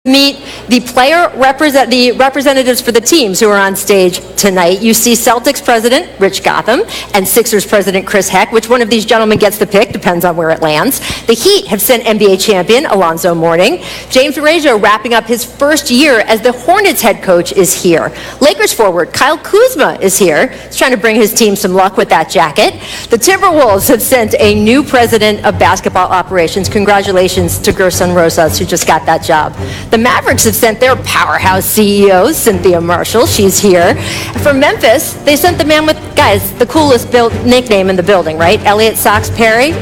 Meet the the representatives for the teams who are on stage tonight. You see Celtics president Rich Gotham and Sixers president Chris Heck. Which one of these gentlemen gets the pick depends on where it lands. The Heat have sent NBA champion Alonzo Mourning. James Borrego, wrapping up his first year as the Hornets head coach, is here. Lakers forward Kyle Kuzma is here. He's trying to bring his team some luck with that jacket. The Timberwolves have sent a new president of basketball operations. Congratulations to Gerson Rosas, who just got that job. The Mavericks have sent their powerhouse CEO, Cynthia Marshall. She's here. From Memphis, they sent the man with, guys, the coolest nickname in the building, right? Elliot Sox Perry.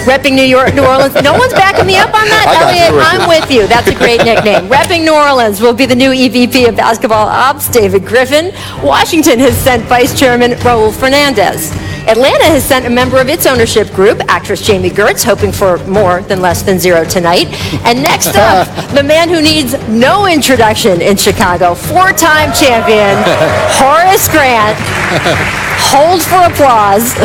Repping New Orleans. No one's backing me up on that, Elliot. I'm with you. That's a great nickname. Repping New Orleans will be the new EVP of Basketball Ops, David Griffin. Washington has sent Vice Chairman Raul Fernandez. Atlanta has sent a member of its ownership group, actress Jamie Gertz, hoping for more than less than zero tonight. And next up, the man who needs no introduction in Chicago, four-time champion, Horace Grant. Hold for applause.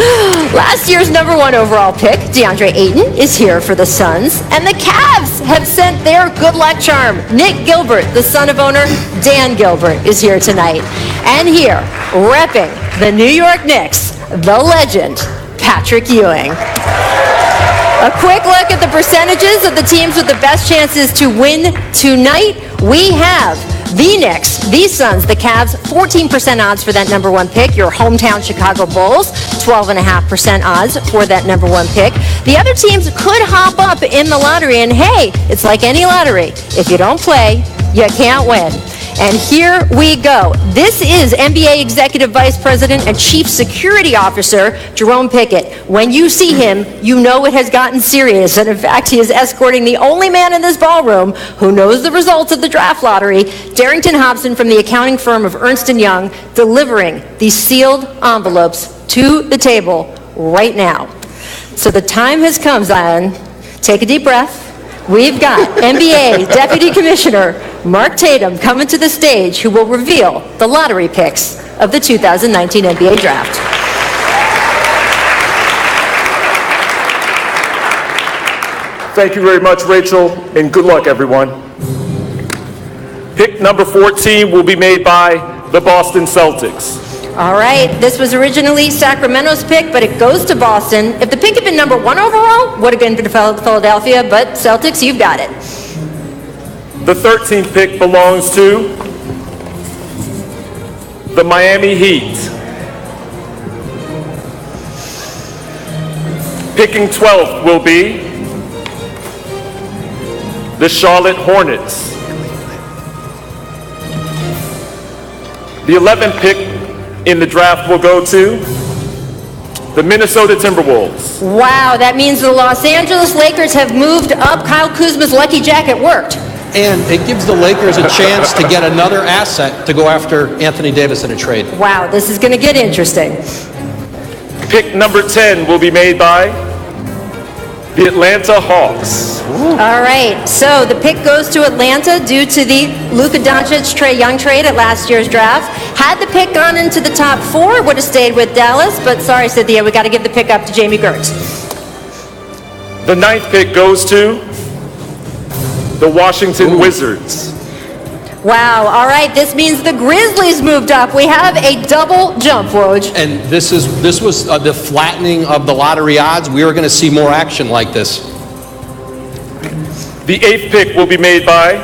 Last year's #1 overall pick, DeAndre Ayton, is here for the Suns. And the Cavs have sent their good luck charm. Nick Gilbert, the son of owner Dan Gilbert, is here tonight. And here, repping the New York Knicks, the legend, Patrick Ewing. A quick look at the percentages of the teams with the best chances to win tonight. We have the Knicks, the Suns, the Cavs, 14% odds for that #1 pick. Your hometown Chicago Bulls, 12.5% odds for that #1 pick. The other teams could hop up in the lottery, and hey, it's like any lottery. If you don't play, you can't win. And here we go. This is NBA Executive Vice President and Chief Security Officer Jerome Pickett. When you see him, you know it has gotten serious. And in fact, he is escorting the only man in this ballroom who knows the results of the draft lottery, Darrington Hobson from the accounting firm of Ernst & Young, delivering these sealed envelopes to the table right now. So the time has come, Zion. Take a deep breath. We've got NBA Deputy Commissioner Mark Tatum coming to the stage, who will reveal the lottery picks of the 2019 NBA Draft. Thank you very much, Rachel, and good luck, everyone. Pick number 14 will be made by the Boston Celtics. All right, this was originally Sacramento's pick, but it goes to Boston. If the pick had been #1 overall, would have been to Philadelphia, but Celtics, you've got it. The 13th pick belongs to the Miami Heat. Picking 12th will be the Charlotte Hornets. The 11th pick in the draft will go to the Minnesota Timberwolves. Wow, that means the Los Angeles Lakers have moved up. Kyle Kuzma's lucky jacket worked. And it gives the Lakers a chance to get another asset to go after Anthony Davis in a trade. Wow, this is going to get interesting. Pick number 10 will be made by the Atlanta Hawks. All right, so the pick goes to Atlanta due to the Luka Doncic Trae Young trade at last year's draft. Had the pick gone into the top 4, it would have stayed with Dallas, but sorry, Cynthia, we got to give the pick up to Jamie Gertz. The 9th pick goes to the Washington Wizards. Wow, all right, this means the Grizzlies moved up. We have a double jump, Woj. And this was the flattening of the lottery odds. We were going to see more action like this. The 8th pick will be made by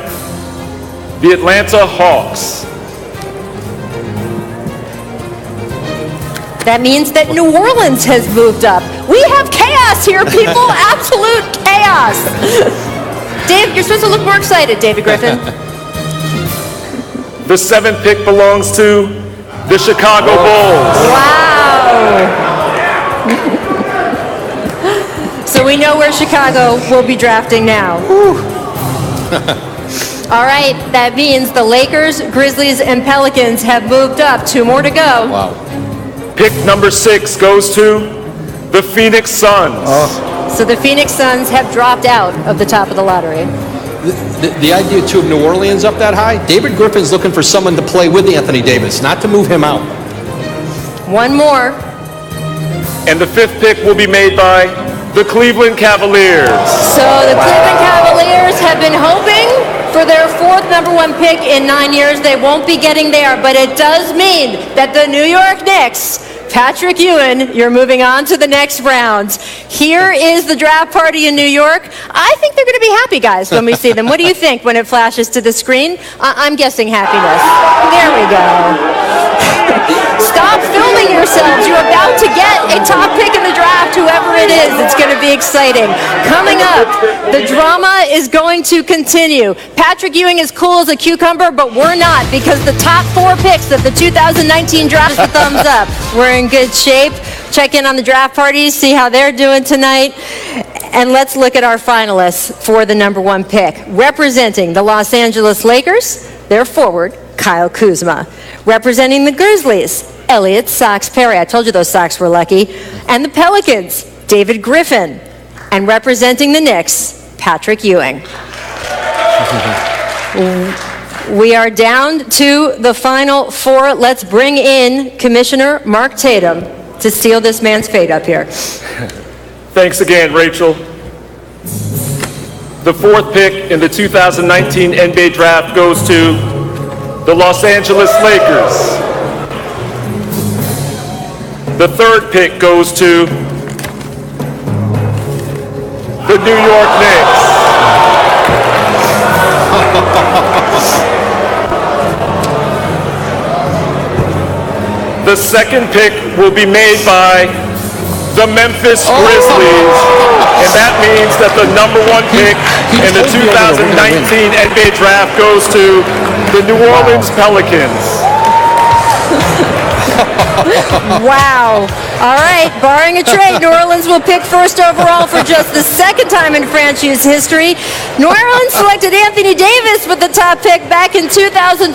the Atlanta Hawks. That means that New Orleans has moved up. We have chaos here, people. Absolute chaos. Dave, you're supposed to look more excited, David Griffin. The 7th pick belongs to the Chicago Bulls. Wow. So we know where Chicago will be drafting now. All right, that means the Lakers, Grizzlies, and Pelicans have moved up. 2 more to go. Wow. Pick number 6 goes to the Phoenix Suns. So the Phoenix Suns have dropped out of the top of the lottery. The idea, too, of New Orleans up that high, David Griffin's looking for someone to play with Anthony Davis, not to move him out. 1 more. And the 5th pick will be made by the Cleveland Cavaliers. So the Cleveland Cavaliers Knicks have been hoping for their fourth number one pick in 9 years. They won't be getting there, but it does mean that the New York Knicks, Patrick Ewing, you're moving on to the next round. Here is the draft party in New York. I think they're going to be happy, guys, when we see them. What do you think when it flashes to the screen? I'm guessing happiness. There we go. Stop filming yourselves. You're about to get a top pick in the draft, whoever it is. It's going to be exciting. Coming up, the drama is going to continue. Patrick Ewing is cool as a cucumber, but we're not, because the top 4 picks of the 2019 draft, the thumbs up. We're in good shape. Check in on the draft parties, see how they're doing tonight. And let's look at our finalists for the number 1 pick. Representing the Los Angeles Lakers, their forward, Kyle Kuzma. Representing the Grizzlies, Elliot Sox Perry. I told you those Sox were lucky. And the Pelicans, David Griffin. And representing the Knicks, Patrick Ewing. We are down to the final 4. Let's bring in Commissioner Mark Tatum to seal this man's fate up here. Thanks again, Rachel. The 4th pick in the 2019 NBA Draft goes to the Los Angeles Lakers. The 3rd pick goes to the New York Knicks. The 2nd pick will be made by the Memphis Grizzlies, and that means that the number 1 pick in the 2019 NBA Draft goes to the New Orleans Pelicans. Wow. All right, barring a trade, New Orleans will pick first overall for just the 2nd time in franchise history. New Orleans selected Anthony Davis with the top pick back in 2012.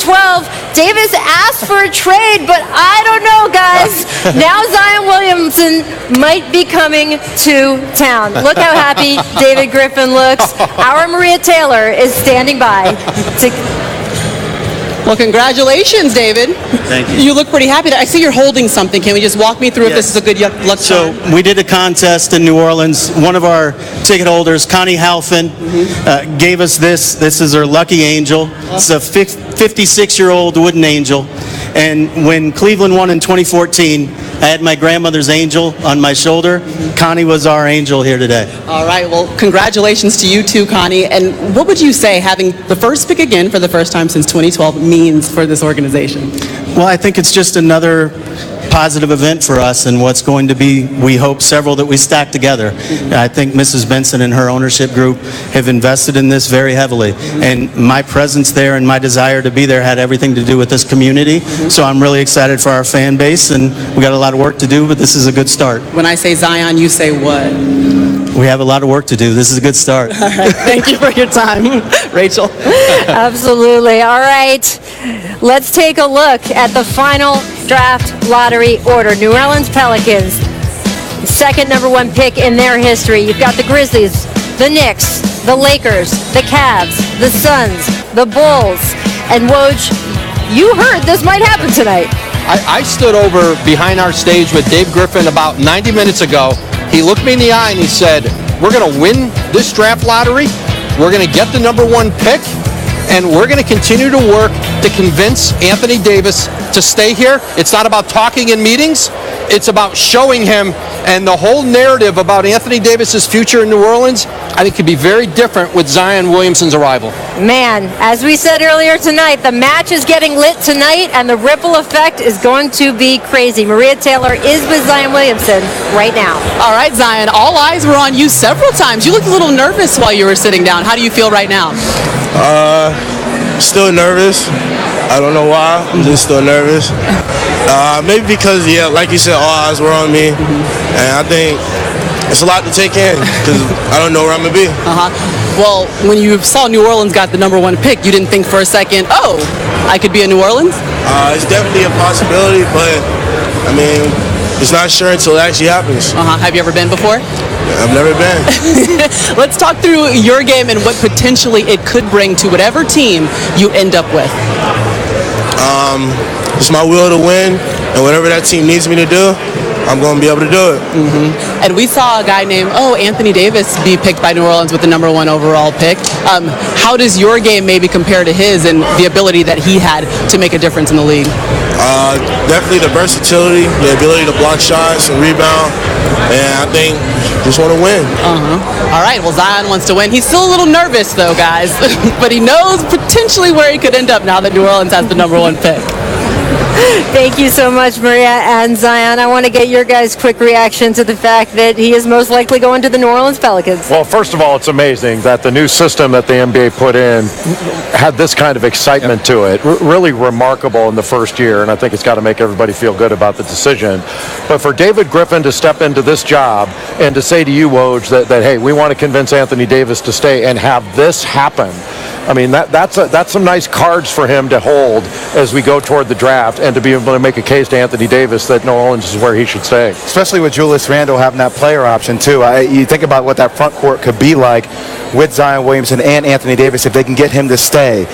Davis asked for a trade, but I don't know, guys. Now Zion Williamson might be coming to town. Look how happy David Griffin looks. Our Maria Taylor is standing by to... Well, congratulations, David. Thank you. You look pretty happy. I see you're holding something. Can we just walk me through if this is a good luck So charm? we did a contest in New Orleans. One of our ticket holders, Connie Halfin, gave us this. This is her lucky angel. It's a 56-year-old wooden angel. And when Cleveland won in 2014, I had my grandmother's angel on my shoulder. Connie was our angel here today. All right. Well, congratulations to you too, Connie. And what would you say having the first pick again for the first time since 2012 means for this organization? Well, I think it's just another positive event for us and what's going to be, we hope, several that we stack together. I think Mrs. Benson and her ownership group have invested in this very heavily. And my presence there and my desire to be there had everything to do with this community. So I'm really excited for our fan base, and we got a lot of work to do, but this is a good start. When I say Zion, you say what? We have a lot of work to do. This is a good start. All right. Thank you for your time, Rachel. Absolutely. All right. Let's take a look at the final draft lottery order. New Orleans Pelicans, 2nd number 1 pick in their history. You've got the Grizzlies, the Knicks, the Lakers, the Cavs, the Suns, the Bulls. And Woj, you heard this might happen tonight. I stood over behind our stage with Dave Griffin about 90 minutes ago. He looked me in the eye and he said, we're going to win this draft lottery. We're going to get the number 1 pick. And we're going to continue to work to convince Anthony Davis to stay here. It's not about talking in meetings. It's about showing him. And the whole narrative about Anthony Davis's future in New Orleans, I think, could be very different with Zion Williamson's arrival. Man, as we said earlier tonight, the match is getting lit tonight, and the ripple effect is going to be crazy. Maria Taylor is with Zion Williamson right now. All right, Zion, all eyes were on you several times. You looked a little nervous while you were sitting down. How do you feel right now? Still nervous. I don't know why. I'm just still nervous. Maybe because, yeah, like you said, all eyes were on me. And I think it's a lot to take in because I don't know where I'm going to be. Well, when you saw New Orleans got the number 1 pick, you didn't think for a second, oh, I could be in New Orleans? It's definitely a possibility, but, I mean, it's not sure until it actually happens. Have you ever been before? I've never been. Let's talk through your game and what potentially it could bring to whatever team you end up with. It's my will to win, and whatever that team needs me to do, I'm going to be able to do it. And we saw a guy named, Anthony Davis be picked by New Orleans with the number 1 overall pick. How does your game maybe compare to his and the ability that he had to make a difference in the league? Definitely the versatility, the ability to block shots and rebound, and I think just want to win. All right, well, Zion wants to win. He's still a little nervous, though, guys, but he knows potentially where he could end up now that New Orleans has the number 1 pick. Thank you so much, Maria and Zion. I want to get your guys' quick reaction to the fact that he is most likely going to the New Orleans Pelicans. Well, first of all, it's amazing that the new system that the NBA put in had this kind of excitement to it. Really remarkable in the first year, and I think it's got to make everybody feel good about the decision. But for David Griffin to step into this job and to say to you, Woj, that hey, we want to convince Anthony Davis to stay and have this happen, I mean, that's some nice cards for him to hold as we go toward the draft, and to be able to make a case to Anthony Davis that New Orleans is where he should stay. Especially with Julius Randle having that player option, too. You think about what that front court could be like with Zion Williamson and Anthony Davis if they can get him to stay.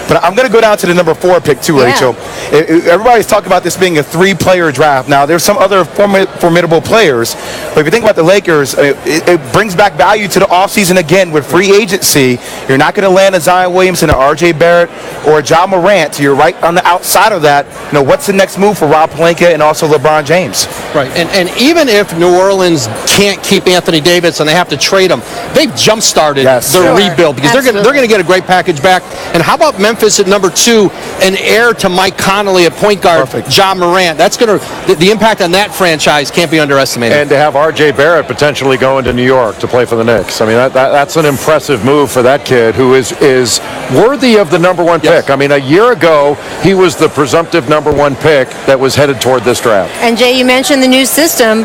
But I'm going to go down to the number 4 pick, too, Rachel. Everybody's talking about this being a 3-player draft. Now, there's some other formidable players, but if you think about the Lakers, it brings back value to the offseason again with free agency. You're not going to land a Zion Williamson, or R.J. Barrett, or a Ja Morant. You're right on the outside of that. What's the next move for Rob Pelinka and also LeBron James? Right, and even if New Orleans can't keep Anthony Davis and they have to trade him, they've jump-started their rebuild because they're going to get a great package back. And how about Memphis at number 2, an heir to Mike Conley at point guard, Ja Morant? That's going to the impact on that franchise can't be underestimated. And to have R.J. Barrett potentially going to New York to play for the Knicks, I mean that's an impressive move for that kid who is worthy of the number 1 pick. I mean, a year ago he was the presumptive number 1 pick that was headed toward this draft. And Jay, you mentioned the new system.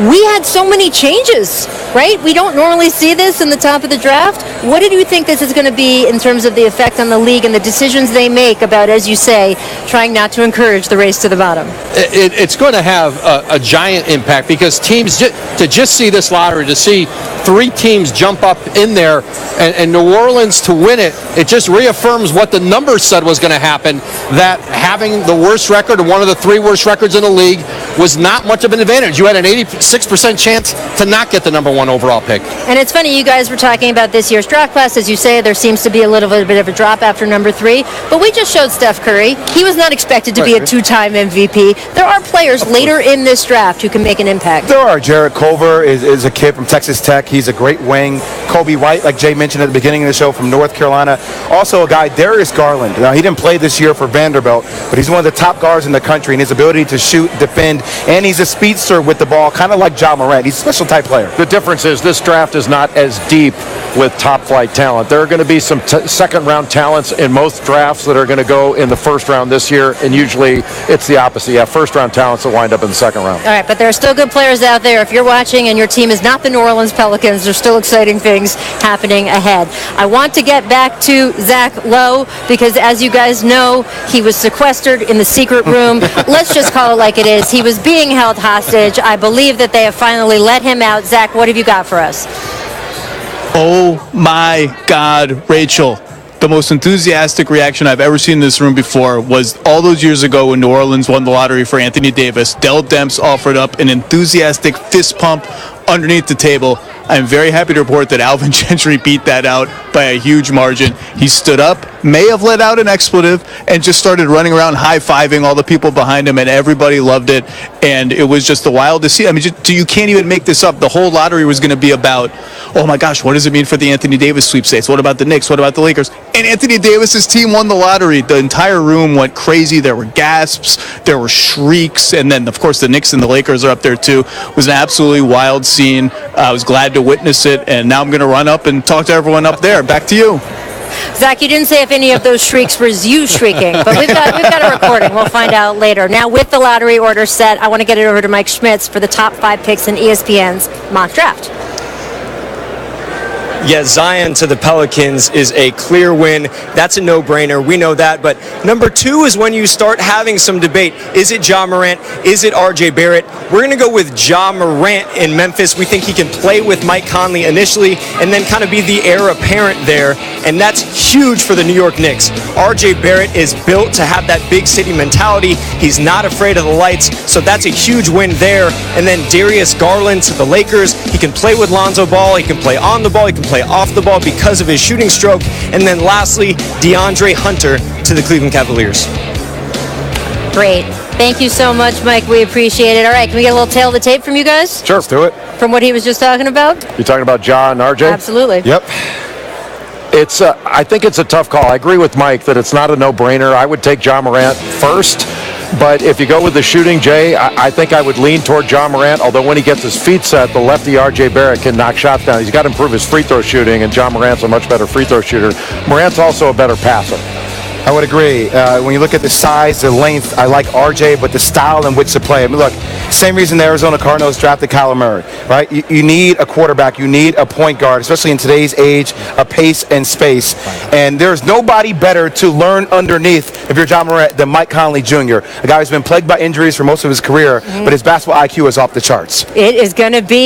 We had so many changes, right? We don't normally see this in the top of the draft. What did you think this is going to be in terms of the effect on the league and the decisions they make about, as you say, trying not to encourage the race to the bottom? It's going to have a giant impact because teams, to just see this lottery, to see 3 teams jump up in there and New Orleans to win it, it just reaffirms what the numbers said was going to happen, that having the worst record or one of the 3 worst records in the league was not much of an advantage. You had an 86% chance to not get the number 1 overall pick. And it's funny, you guys were talking about this year's draft class. As you say, there seems to be a little bit of a drop after number 3. But we just showed Steph Curry. He was not expected to be a 2-time MVP. There are players later in this draft who can make an impact. There are. Jared Culver is a kid from Texas Tech. He's a great wing. Kobe White, like Jay mentioned at the beginning of the show, from North Carolina. Also a guy, Darius Garland. Now, he didn't play this year for Vanderbilt, but he's one of the top guards in the country, and his ability to shoot, defend, and he's a speedster with the ball, kind of like Ja Morant. He's a special type player. The difference is this draft is not as deep with top-flight talent. There are going to be some second-round talents in most drafts that are going to go in the first round this year, and usually it's the opposite. You have first-round talents that wind up in the second round. All right, but there are still good players out there. If you're watching and your team is not the New Orleans Pelicans, there's still exciting things happening ahead. I want to get back to Zach Lowe because, as you guys know, he was sequestered in the secret room. Let's just call it like it is. He was being held hostage. I believe that they have finally let him out. Zach, what have you got for us? Oh my God, Rachel. The most enthusiastic reaction I've ever seen in this room before was all those years ago when New Orleans won the lottery for Anthony Davis. Dell Demps offered up an enthusiastic fist pump underneath the table. I'm very happy to report that Alvin Gentry beat that out by a huge margin. He stood up, may have let out an expletive, and just started running around high-fiving all the people behind him, and everybody loved it. And it was just the wild to see. I mean, you can't even make this up. The whole lottery was going to be about, oh my gosh, what does it mean for the Anthony Davis sweepstakes? What about the Knicks? What about the Lakers? And Anthony Davis's team won the lottery. The entire room went crazy. There were gasps, there were shrieks, and then, of course, the Knicks and the Lakers are up there too. It was an absolutely wild scene. I was glad to witness it, and now I'm going to run up and talk to everyone up there. Back to you. Zach, you didn't say if any of those shrieks was you shrieking, but we've got a recording. We'll find out later. Now, with the lottery order set, I want to get it over to Mike Schmitz for the top 5 picks in ESPN's mock draft. Yeah, Zion to the Pelicans is a clear win. That's a no-brainer. We know that. But number 2 is when you start having some debate. Is it Ja Morant? Is it RJ Barrett? We're going to go with Ja Morant in Memphis. We think he can play with Mike Conley initially and then kind of be the heir apparent there. And that's huge for the New York Knicks. RJ Barrett is built to have that big city mentality. He's not afraid of the lights. So that's a huge win there. And then Darius Garland to the Lakers. He can play with Lonzo Ball. He can play on the ball. He can play off the ball because of his shooting stroke. And then lastly, DeAndre Hunter to the Cleveland Cavaliers. Great. Thank you so much, Mike. We appreciate it. All right, can we get a little tail of the tape from you guys? Sure, let's do it. From what he was just talking about? You're talking about Ja and RJ? Absolutely. Yep. I think it's a tough call. I agree with Mike that it's not a no-brainer. I would take Ja Morant first. But if you go with the shooting, Jay, I think I would lean toward Ja Morant, although when he gets his feet set, the lefty RJ Barrett can knock shots down. He's got to improve his free throw shooting, and Ja Morant's a much better free throw shooter. Morant's also a better passer. I would agree. When you look at the size, the length, I like RJ, but the style in which to play. I mean, look, same reason the Arizona Cardinals drafted Kyler Murray, right? You need a quarterback. You need a point guard, especially in today's age of pace and space. And there's nobody better to learn underneath, if you're Ja Morant, than Mike Conley Jr., a guy who's been plagued by injuries for most of his career, but his basketball IQ is off the charts. It is going to be